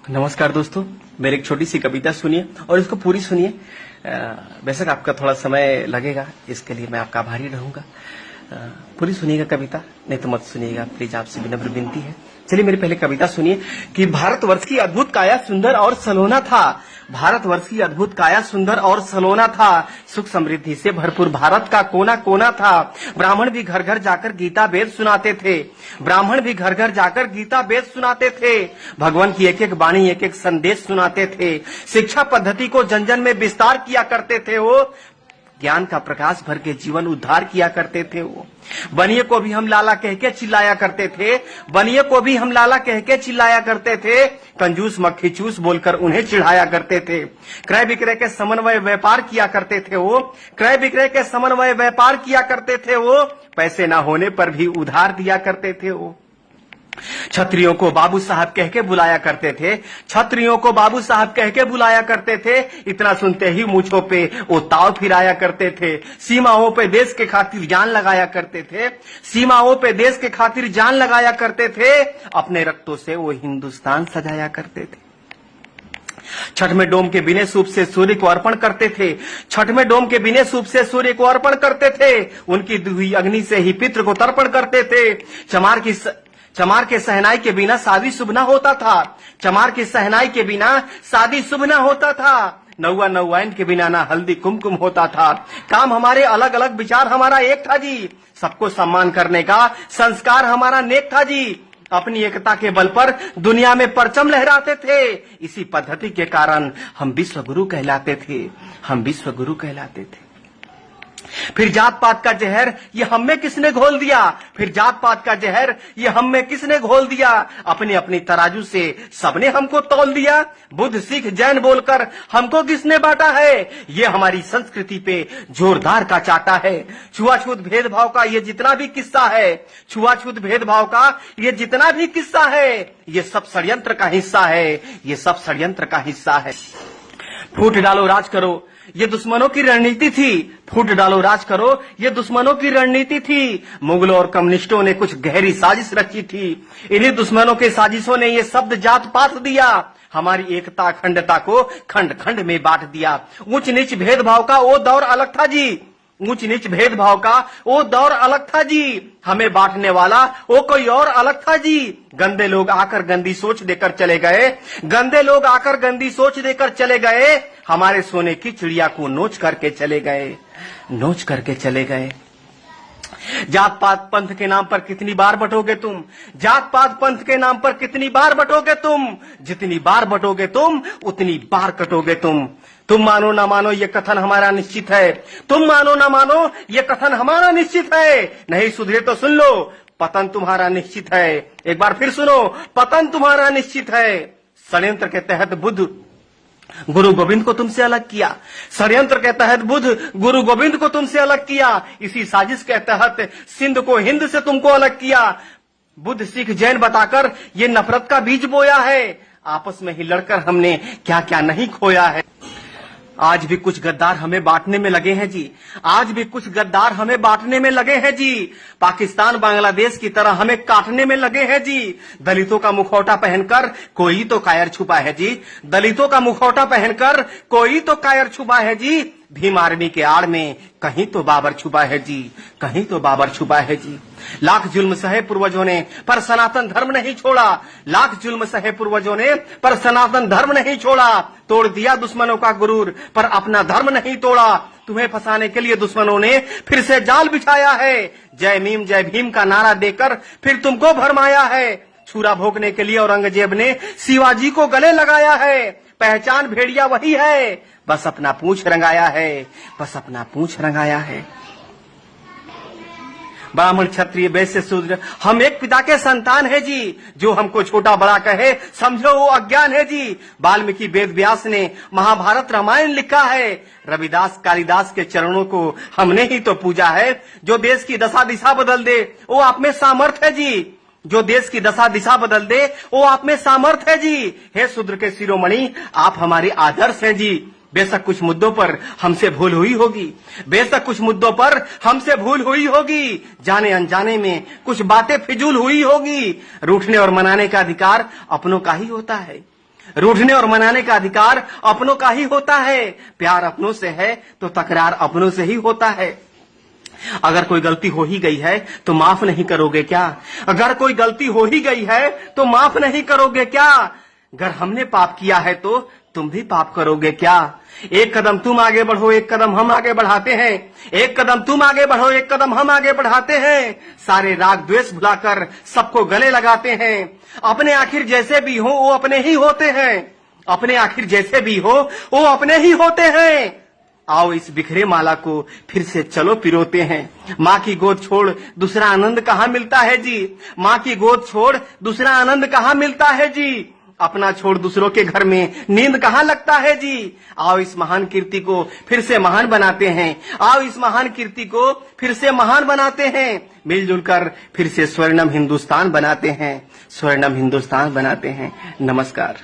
नमस्कार दोस्तों, मेरी एक छोटी सी कविता सुनिए और इसको पूरी सुनिए। बेशक आपका थोड़ा समय लगेगा, इसके लिए मैं आपका आभारी रहूंगा। पूरी सुनिएगा कविता, नहीं तो मत सुनिएगा प्लीज, आपसे विनम्र विनती है। चलिए मेरी पहले कविता सुनिए कि भारतवर्ष की अद्भुत काया सुंदर और सलोना था। भारतवर्ष की अद्भुत काया सुंदर और सलोना था। सुख समृद्धि से भरपूर भारत का कोना कोना था। ब्राह्मण भी घर घर जाकर गीता वेद सुनाते थे। ब्राह्मण भी घर घर जाकर गीता वेद सुनाते थे। भगवान की एक एक वाणी एक एक संदेश सुनाते थे। शिक्षा पद्धति को जन जन में विस्तार किया करते थे। वो ज्ञान का प्रकाश भर के जीवन उद्धार किया करते थे। वो बनिए को भी हम लाला कह के चिल्लाया करते थे। बनिए को भी हम लाला कह के चिल्लाया करते थे। कंजूस मक्खी चूस बोलकर उन्हें चिढ़ाया करते थे। क्रय विक्रय के समन्वय व्यापार किया करते थे। वो क्रय विक्रय के समन्वय व्यापार किया करते थे। वो पैसे न होने पर भी उधार दिया करते थे। वो छत्रियों को बाबू साहब कह के बुलाया करते थे। छत्रियों को बाबू साहब कह के बुलाया करते थे। इतना सुनते ही मूंछों पे वो ताव फिराया करते थे। सीमाओं पे देश के खातिर जान लगाया करते थे। सीमाओं पे देश के खातिर जान लगाया करते थे। अपने रक्तों से वो हिंदुस्तान सजाया करते थे। छठ में डोम के बिने सूप से सूर्य को अर्पण करते थे। छठ में डोम के बिने सूप से सूर्य को अर्पण करते थे। उनकी दुही अग्नि से ही पितृ को तर्पण करते थे। चमार के सहनाई के बिना शादी शुभ न होता था। चमार की सहनाई के बिना शादी शुभ न होता था। नौवा नौवाइन के बिना ना हल्दी कुमकुम होता था। काम हमारे अलग अलग, विचार हमारा एक था जी। सबको सम्मान करने का संस्कार हमारा नेक था जी। अपनी एकता के बल पर दुनिया में परचम लहराते थे। इसी पद्धति के कारण हम विश्व गुरु कहलाते थे। हम विश्व गुरु कहलाते थे। फिर जात पात का जहर ये हम में किसने घोल दिया। फिर जात पात का जहर ये हम में किसने घोल दिया। अपनी अपनी तराजू से सबने हमको तौल दिया। बुद्ध सिख जैन बोलकर हमको किसने बांटा है। ये हमारी संस्कृति पे जोरदार का चाटा है। छुआछूत भेदभाव का ये जितना भी किस्सा है, छुआछूत भेदभाव का ये जितना भी किस्सा है, ये सब षड्यंत्र का हिस्सा है। ये सब षड्यंत्र का हिस्सा है। फूट डालो राज करो ये दुश्मनों की रणनीति थी। फूट डालो राज करो ये दुश्मनों की रणनीति थी। मुगलों और कम्युनिस्टों ने कुछ गहरी साजिश रची थी। इन्हीं दुश्मनों के साजिशों ने ये शब्द जात पात दिया। हमारी एकता अखंडता को खंड खंड में बांट दिया। ऊंच नीच भेदभाव का वो दौर अलग था जी। ऊंच नीच भेदभाव का वो दौर अलग था जी। हमें बांटने वाला वो कोई और अलग था जी। गंदे लोग आकर गंदी सोच देकर चले गए। गंदे लोग आकर गंदी सोच देकर चले गए। हमारे सोने की चिड़िया को नोच करके चले गए। नोच करके चले गए। जात पात पंथ के नाम पर कितनी बार बटोगे तुम। जात पात पंथ के नाम पर कितनी बार बटोगे तुम। जितनी बार बटोगे तुम उतनी बार कटोगे तुम। तुम मानो ना मानो ये कथन हमारा निश्चित है। तुम मानो ना मानो ये कथन हमारा निश्चित है। नहीं सुधरे तो सुन लो, पतन तुम्हारा निश्चित है। एक बार फिर सुनो, पतन तुम्हारा निश्चित है। षड्यंत्र के तहत बुद्ध गुरु गोविंद को तुमसे अलग किया। षड्यंत्र के तहत बुद्ध गुरु गोविंद को तुमसे अलग किया। इसी साजिश के तहत सिंध को हिंद से तुमको अलग किया। बुद्ध सिख जैन बताकर ये नफरत का बीज बोया है। आपस में ही लड़कर हमने क्या क्या नहीं खोया है। आज भी कुछ गद्दार हमें बांटने में लगे हैं जी। आज भी कुछ गद्दार हमें बांटने में लगे हैं जी। पाकिस्तान बांग्लादेश की तरह हमें काटने में लगे हैं जी। दलितों का मुखौटा पहनकर कोई तो कायर छुपा है जी। दलितों का मुखौटा पहनकर कोई तो कायर छुपा है जी। भीम आर्मी के आड़ में कहीं तो बाबर छुपा है जी। कहीं तो बाबर छुपा है जी। लाख जुल्म सहे पूर्वजों ने पर सनातन धर्म नहीं छोड़ा। लाख जुल्म सहे पूर्वजों ने पर सनातन धर्म नहीं छोड़ा। तोड़ दिया दुश्मनों का गुरूर पर अपना धर्म नहीं तोड़ा। तुम्हें फंसाने के लिए दुश्मनों ने फिर से जाल बिछाया है। जय भीम का नारा देकर फिर तुमको भरमाया है। छुरा भोगने के लिए औरंगजेब ने शिवाजी को गले लगाया है। पहचान भेड़िया वही है, बस अपना पूंछ रंगाया है। बस अपना पूंछ रंगाया है। ब्राह्मण क्षत्रिय वैश्य शूद्र हम एक पिता के संतान है जी। जो हमको छोटा बड़ा कहे समझो वो अज्ञान है जी। वाल्मीकि वेद व्यास ने महाभारत रामायण लिखा है। रविदास कालिदास के चरणों को हमने ही तो पूजा है। जो देश की दशा दिशा बदल दे वो आप में सामर्थ है जी। जो देश की दशा दिशा बदल दे वो आप में सामर्थ है जी। हे शूद्र के शिरोमणि आप हमारे आदर्श हैं जी। बेशक कुछ मुद्दों पर हमसे भूल हुई होगी। बेशक कुछ मुद्दों पर हमसे भूल हुई होगी। जाने अनजाने में कुछ बातें फिजूल हुई होगी। रूठने और मनाने का अधिकार अपनों का ही होता है। रूठने और मनाने का अधिकार अपनों का ही होता है। प्यार अपनों से है तो तकरार अपनों से ही होता है। अगर कोई गलती हो ही गई है तो माफ नहीं करोगे क्या? अगर कोई गलती हो ही गई है तो माफ नहीं करोगे क्या? अगर हमने पाप किया है तो तुम भी पाप करोगे क्या? एक कदम तुम आगे बढ़ो, एक कदम हम आगे बढ़ाते हैं। एक कदम तुम आगे बढ़ो, एक कदम हम आगे बढ़ाते हैं। सारे राग द्वेष भुलाकर सबको गले लगाते हैं। अपने आखिर जैसे भी हो वो अपने ही होते हैं। अपने आखिर जैसे भी हो वो अपने ही होते हैं। आओ इस बिखरे माला को फिर से चलो पिरोते हैं। माँ की गोद छोड़ दूसरा आनंद कहाँ मिलता है जी? माँ की गोद छोड़ दूसरा आनंद कहाँ मिलता है जी? अपना छोड़ दूसरों के घर में नींद कहाँ लगता है जी? आओ इस महान कीर्ति को फिर से महान बनाते हैं। आओ इस महान कीर्ति को फिर से महान बनाते हैं। मिलजुल कर फिर से स्वर्णम हिंदुस्तान बनाते हैं। स्वर्णम हिंदुस्तान बनाते हैं। नमस्कार।